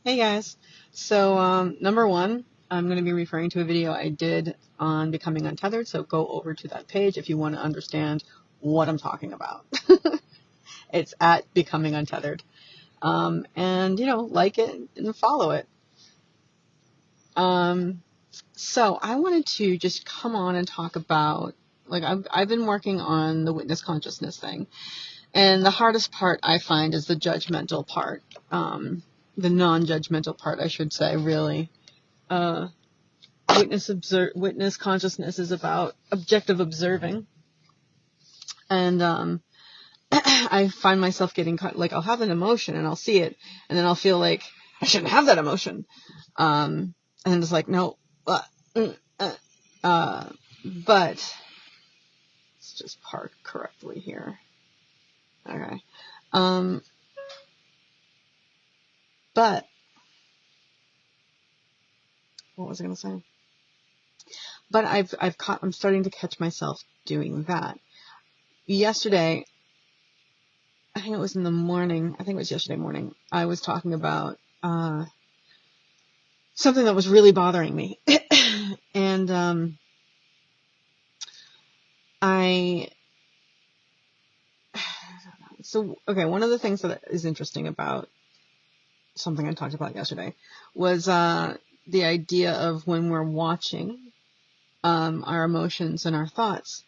Hey guys. So, number one, I'm going to be referring to a video I did on becoming untethered. So go over to that page if you want to understand what I'm talking about. It's at becoming untethered. And like it and follow it. So I wanted to just come on and talk about, like, I've been working on the witness consciousness thing. And the hardest part I find is the judgmental part. The non-judgmental part, I should say, really. Uh, witness consciousness is about objective observing, and I find myself getting caught, like, I'll have an emotion and I'll see it, and then I'll feel like I shouldn't have that emotion, and it's like, no, uh, uh, uh, but let's just park correctly here. Okay. But what was I going to say? But I'm starting to catch myself doing that. Yesterday, I think it was in the morning, I think it was yesterday morning, I was talking about something that was really bothering me. And one of the things that is interesting about something I talked about yesterday was the idea of when we're watching our emotions and our thoughts.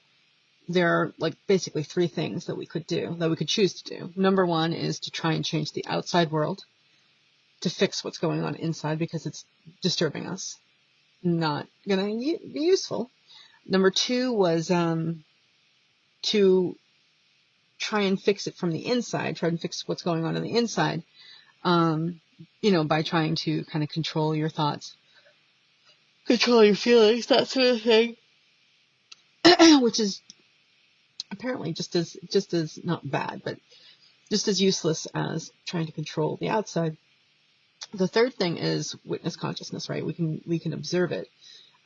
There are, like, basically three things that we could do, that we could choose to do. Number one is to try and change the outside world to fix what's going on inside because it's disturbing us. Not gonna be useful. Number two was to try and fix it from the inside, try and fix what's going on the inside, by trying to kind of control your thoughts, control your feelings, that sort of thing, which is apparently just as not bad, but just as useless as trying to control the outside. The third thing is witness consciousness, right? We can observe it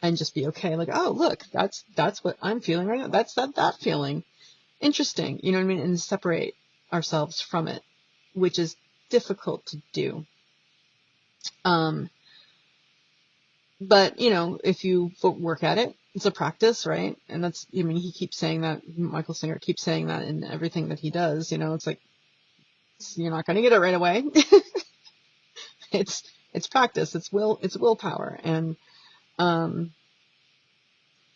and just be okay, like, oh, look, that's what I'm feeling right now. That's that feeling. Interesting, you know what I mean? And separate ourselves from it, which is difficult to do. But if you work at it, it's a practice, right? And that's, he keeps saying that, Michael Singer keeps saying that in everything that he does, it's like, you're not going to get it right away. It's practice, it's willpower. And,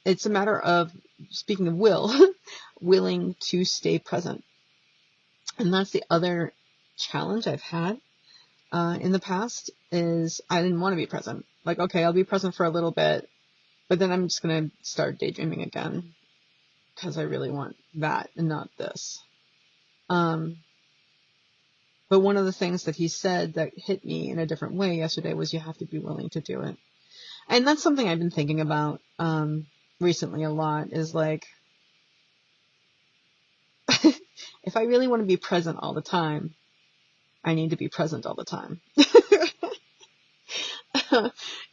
it's a matter of, speaking of will, willing to stay present. And that's the other challenge I've had in the past, is I didn't want to be present. Like, okay, I'll be present for a little bit, but then I'm just going to start daydreaming again because I really want that and not this. But one of the things that he said that hit me in a different way yesterday was you have to be willing to do it. And that's something I've been thinking about recently a lot, is like, if I really want to be present all the time, I need to be present all the time.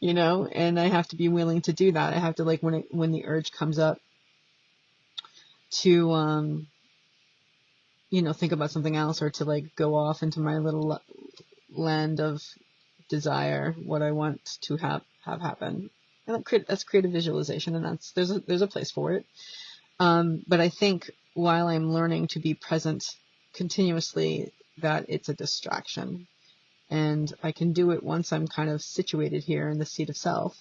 And I have to be willing to do that. I have to, like, when the urge comes up to think about something else, or to, like, go off into my little land of desire, what I want to have happen. And that's creative visualization, and there's a place for it. But I think while I'm learning to be present continuously, that it's a distraction. And I can do it once I'm kind of situated here in the seat of self.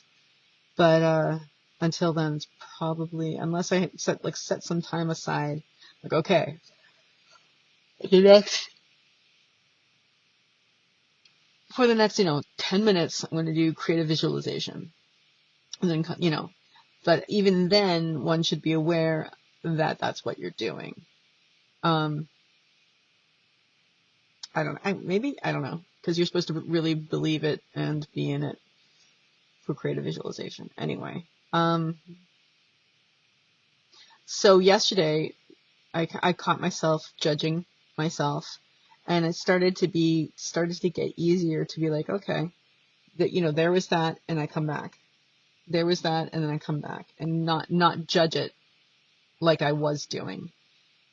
But until then, it's probably, unless I set some time aside, like, okay, for the next 10 minutes, I'm going to do creative visualization. And then, but even then, one should be aware that that's what you're doing. I don't know, because you're supposed to really believe it and be in it for creative visualization. Anyway, so yesterday I caught myself judging myself, and it started to get easier to be like, okay, that there was that, and I come back. There was that, and then I come back, and not judge it like I was doing.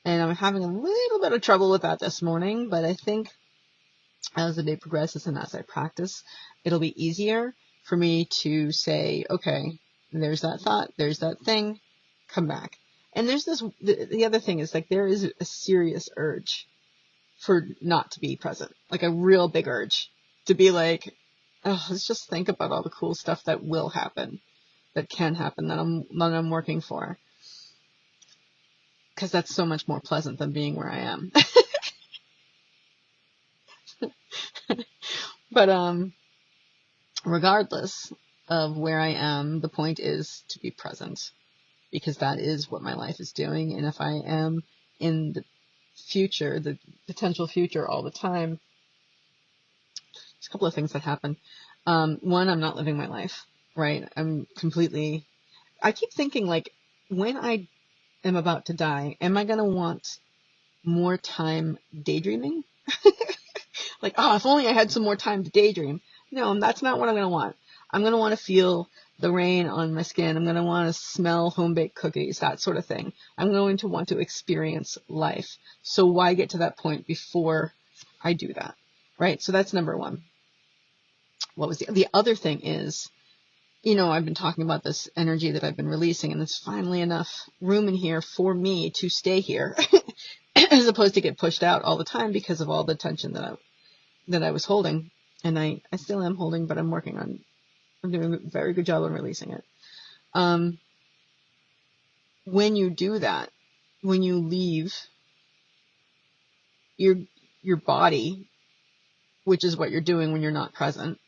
And I'm having a little bit of trouble with that this morning, but I think as the day progresses and as I practice, it'll be easier for me to say, okay, there's that thought, there's that thing, come back. And there's this, the other thing is like, there is a serious urge for not to be present, like a real big urge to be like, oh, let's just think about all the cool stuff that will happen, that can happen, that I'm working for. Because that's so much more pleasant than being where I am. But regardless of where I am, the point is to be present, because that is what my life is doing. And if I am in the future, the potential future all the time, there's a couple of things that happen. One, I'm not living my life, right? I keep thinking, like, when I am about to die, am I going to want more time daydreaming? Like, oh, if only I had some more time to daydream. No, that's not what I'm going to want. I'm going to want to feel the rain on my skin. I'm going to want to smell home-baked cookies, that sort of thing. I'm going to want to experience life. So why get to that point before I do that, right? So that's number one. What was the other thing is, I've been talking about this energy that I've been releasing, and there's finally enough room in here for me to stay here as opposed to get pushed out all the time because of all the tension that I was holding. And I still am holding, but I'm doing a very good job on releasing it. When you do that, when you leave your body, which is what you're doing when you're not present,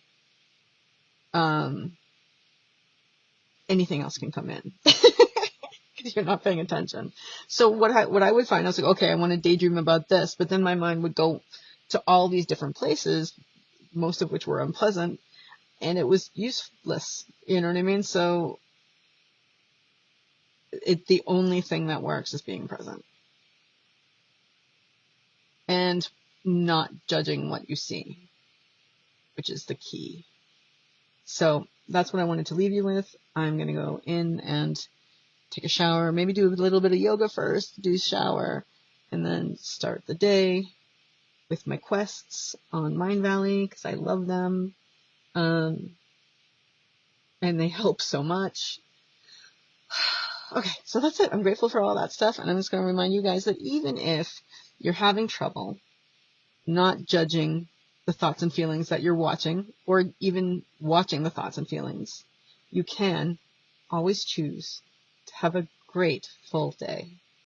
anything else can come in because you're not paying attention. So what I would find, I was like, okay, I want to daydream about this, but then my mind would go to all these different places, most of which were unpleasant, and it was useless. You know what I mean? So the only thing that works is being present and not judging what you see, which is the key. So that's what I wanted to leave you with. I'm going to go in and take a shower, maybe do a little bit of yoga first, do shower, and then start the day with my quests on Mind Valley, because I love them. And they help so much. Okay, so that's it. I'm grateful for all that stuff, and I'm just going to remind you guys that even if you're having trouble not judging the thoughts and feelings that you're watching, or even watching the thoughts and feelings, you can always choose to have a great full day.